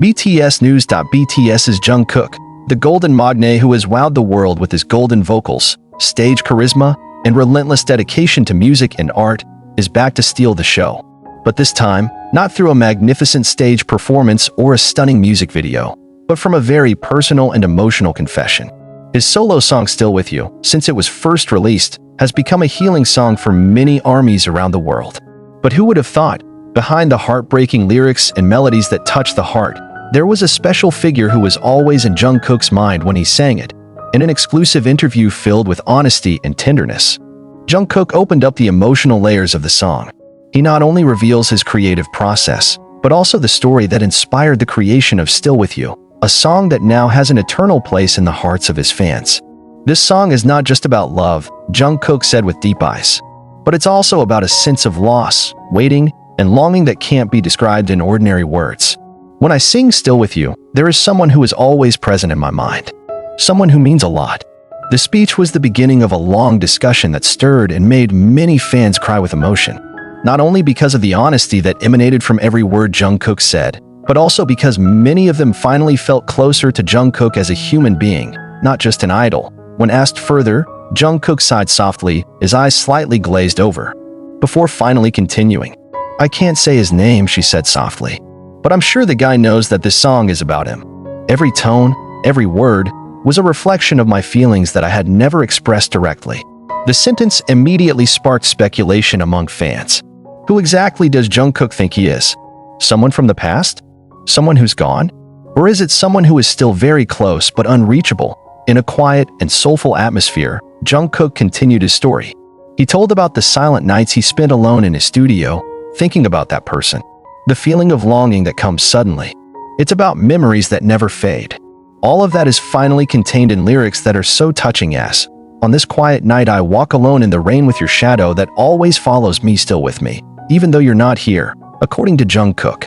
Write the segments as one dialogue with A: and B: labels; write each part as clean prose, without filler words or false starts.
A: BTS News. BTS's Jungkook, the golden magne who has wowed the world with his golden vocals, stage charisma, and relentless dedication to music and art, is back to steal the show. But this time, not through a magnificent stage performance or a stunning music video, but from a very personal and emotional confession. His solo song Still With You, since it was first released, has become a healing song for many armies around the world. But who would have thought, behind the heartbreaking lyrics and melodies that touch the heart, there was a special figure who was always in Jungkook's mind when he sang it. In an exclusive interview filled with honesty and tenderness, Jungkook opened up the emotional layers of the song. He not only reveals his creative process, but also the story that inspired the creation of Still With You, a song that now has an eternal place in the hearts of his fans. This song is not just about love, Jungkook said with deep eyes, but it's also about a sense of loss, waiting, and longing that can't be described in ordinary words. When I sing Still With You, there is someone who is always present in my mind. Someone who means a lot. The speech was the beginning of a long discussion that stirred and made many fans cry with emotion. Not only because of the honesty that emanated from every word Jungkook said, but also because many of them finally felt closer to Jungkook as a human being, not just an idol. When asked further, Jungkook sighed softly, his eyes slightly glazed over, before finally continuing. "I can't say his name," she said softly, "but I'm sure the guy knows that this song is about him." Every tone, every word, was a reflection of my feelings that I had never expressed directly. The sentence immediately sparked speculation among fans. Who exactly does Jungkook think he is? Someone from the past? Someone who's gone? Or is it someone who is still very close but unreachable? In a quiet and soulful atmosphere, Jungkook continued his story. He told about the silent nights he spent alone in his studio, thinking about that person. The feeling of longing that comes suddenly. It's about memories that never fade. All of that is finally contained in lyrics that are so touching as, "On this quiet night I walk alone in the rain with your shadow that always follows me still with me, even though you're not here," according to Jungkook.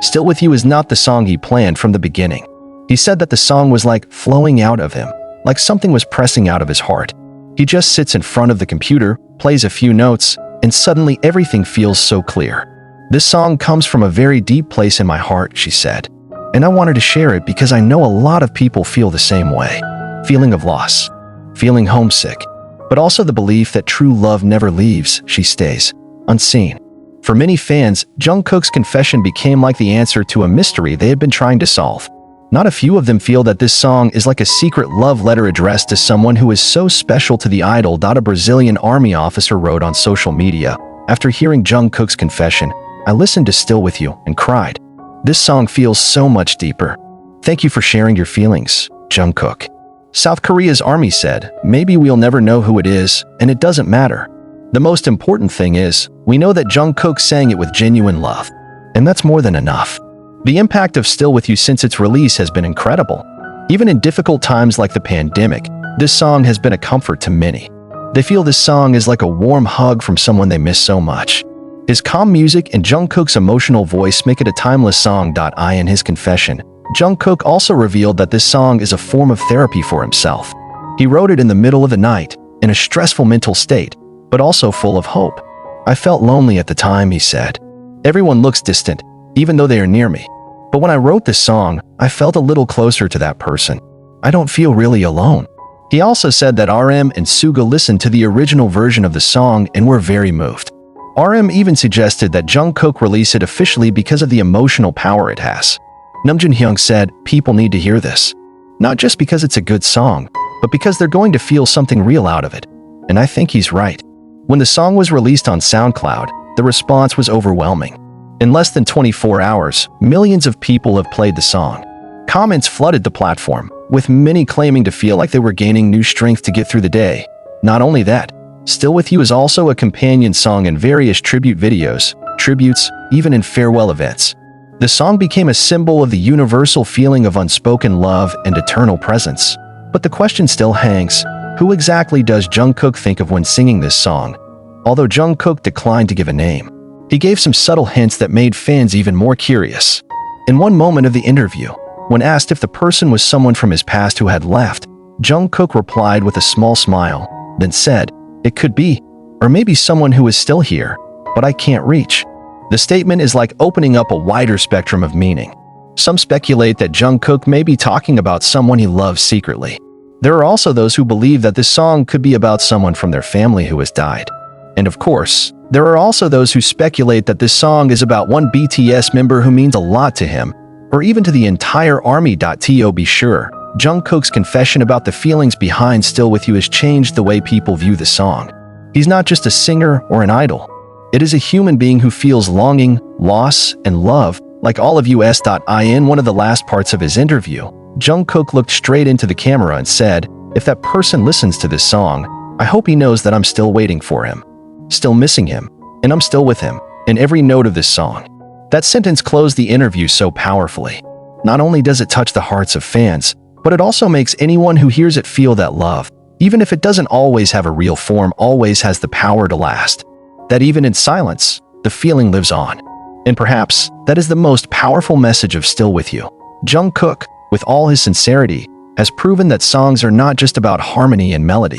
A: Still With You is not the song he planned from the beginning. He said that the song was like flowing out of him, like something was pressing out of his heart. He just sits in front of the computer, plays a few notes, and suddenly everything feels so clear. "This song comes from a very deep place in my heart," she said. "And I wanted to share it because I know a lot of people feel the same way. Feeling of loss, feeling homesick, but also the belief that true love never leaves, she stays unseen." For many fans, Jungkook's confession became like the answer to a mystery they had been trying to solve. Not a few of them feel that this song is like a secret love letter addressed to someone who is so special to the idol. A Brazilian army officer wrote on social media, "After hearing Jungkook's confession, I listened to Still With You and cried. This song feels so much deeper. Thank you for sharing your feelings, Jungkook." South Korea's army said, "Maybe we'll never know who it is, and it doesn't matter. The most important thing is, we know that Jungkook sang it with genuine love. And that's more than enough." The impact of Still With You since its release has been incredible. Even in difficult times like the pandemic, this song has been a comfort to many. They feel this song is like a warm hug from someone they miss so much. His calm music and Jungkook's emotional voice make it a timeless song. In his confession, Jungkook also revealed that this song is a form of therapy for himself. He wrote it in the middle of the night, in a stressful mental state, but also full of hope. "I felt lonely at the time," he said. "Everyone looks distant, even though they are near me. But when I wrote this song, I felt a little closer to that person. I don't feel really alone." He also said that RM and Suga listened to the original version of the song and were very moved. RM even suggested that Jungkook release it officially because of the emotional power it has. Namjoon said, "People need to hear this. Not just because it's a good song, but because they're going to feel something real out of it." And I think he's right. When the song was released on SoundCloud, the response was overwhelming. In less than 24 hours, millions of people have played the song. Comments flooded the platform, with many claiming to feel like they were gaining new strength to get through the day. Not only that, Still With You is also a companion song in various tribute videos, tributes, even in farewell events. The song became a symbol of the universal feeling of unspoken love and eternal presence. But the question still hangs, who exactly does Jungkook think of when singing this song? Although Jungkook declined to give a name, he gave some subtle hints that made fans even more curious. In one moment of the interview, when asked if the person was someone from his past who had left, Jungkook replied with a small smile, then said, "It could be, or maybe someone who is still here, but I can't reach." The statement is like opening up a wider spectrum of meaning. Some speculate that Jungkook may be talking about someone he loves secretly. There are also those who believe that this song could be about someone from their family who has died. And of course, there are also those who speculate that this song is about one BTS member who means a lot to him, or even to the entire army. To be sure, Jungkook's confession about the feelings behind Still With You has changed the way people view the song. He's not just a singer or an idol. It is a human being who feels longing, loss, and love, like all of us. In one of the last parts of his interview, Jungkook looked straight into the camera and said, "If that person listens to this song, I hope he knows that I'm still waiting for him, still missing him, and I'm still with him in every note of this song." That sentence closed the interview so powerfully. Not only does it touch the hearts of fans, but it also makes anyone who hears it feel that love, even if it doesn't always have a real form, always has the power to last. That even in silence, the feeling lives on. And perhaps that is the most powerful message of Still With You. Jungkook, with all his sincerity, has proven that songs are not just about harmony and melody.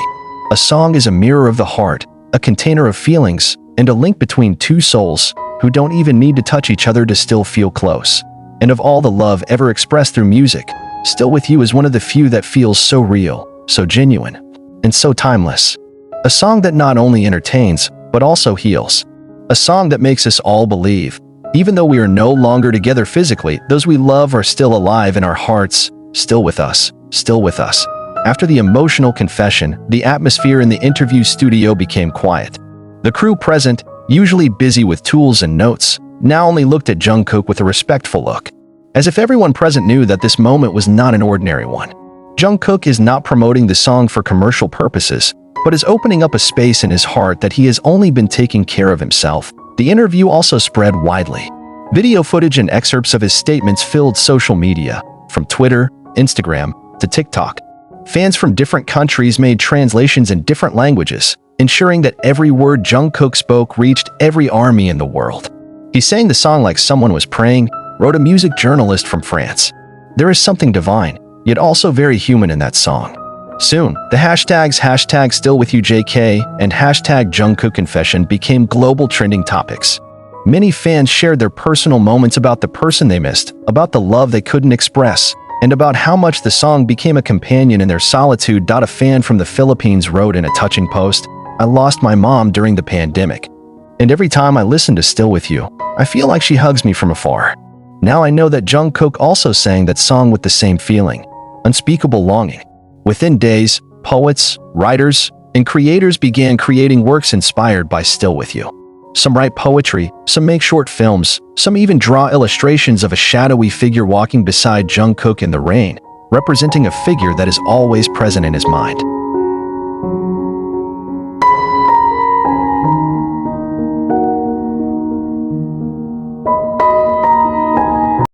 A: A song is a mirror of the heart, a container of feelings, and a link between two souls who don't even need to touch each other to still feel close. And of all the love ever expressed through music, Still With You is one of the few that feels so real, so genuine, and so timeless. A song that not only entertains, but also heals. A song that makes us all believe, even though we are no longer together physically, those we love are still alive in our hearts, still with us, still with us. After the emotional confession, the atmosphere in the interview studio became quiet. The crew present, usually busy with tools and notes, now only looked at Jungkook with a respectful look, as if everyone present knew that this moment was not an ordinary one. Jungkook is not promoting the song for commercial purposes, but is opening up a space in his heart that he has only been taking care of himself. The interview also spread widely. Video footage and excerpts of his statements filled social media, from Twitter, Instagram, to TikTok. Fans from different countries made translations in different languages, ensuring that every word Jungkook spoke reached every army in the world. He sang the song like someone was praying, wrote a music journalist from France. There is something divine, yet also very human in that song. Soon, the hashtags #StillWithYouJK and #JungkookConfession became global trending topics. Many fans shared their personal moments about the person they missed, about the love they couldn't express, and about how much the song became a companion in their solitude. A fan from the Philippines wrote in a touching post, "I lost my mom during the pandemic, and every time I listen to Still With You, I feel like she hugs me from afar." Now I know that Jungkook also sang that song with the same feeling, unspeakable longing. Within days, poets, writers, and creators began creating works inspired by Still With You. Some write poetry, some make short films, some even draw illustrations of a shadowy figure walking beside Jungkook in the rain, representing a figure that is always present in his mind.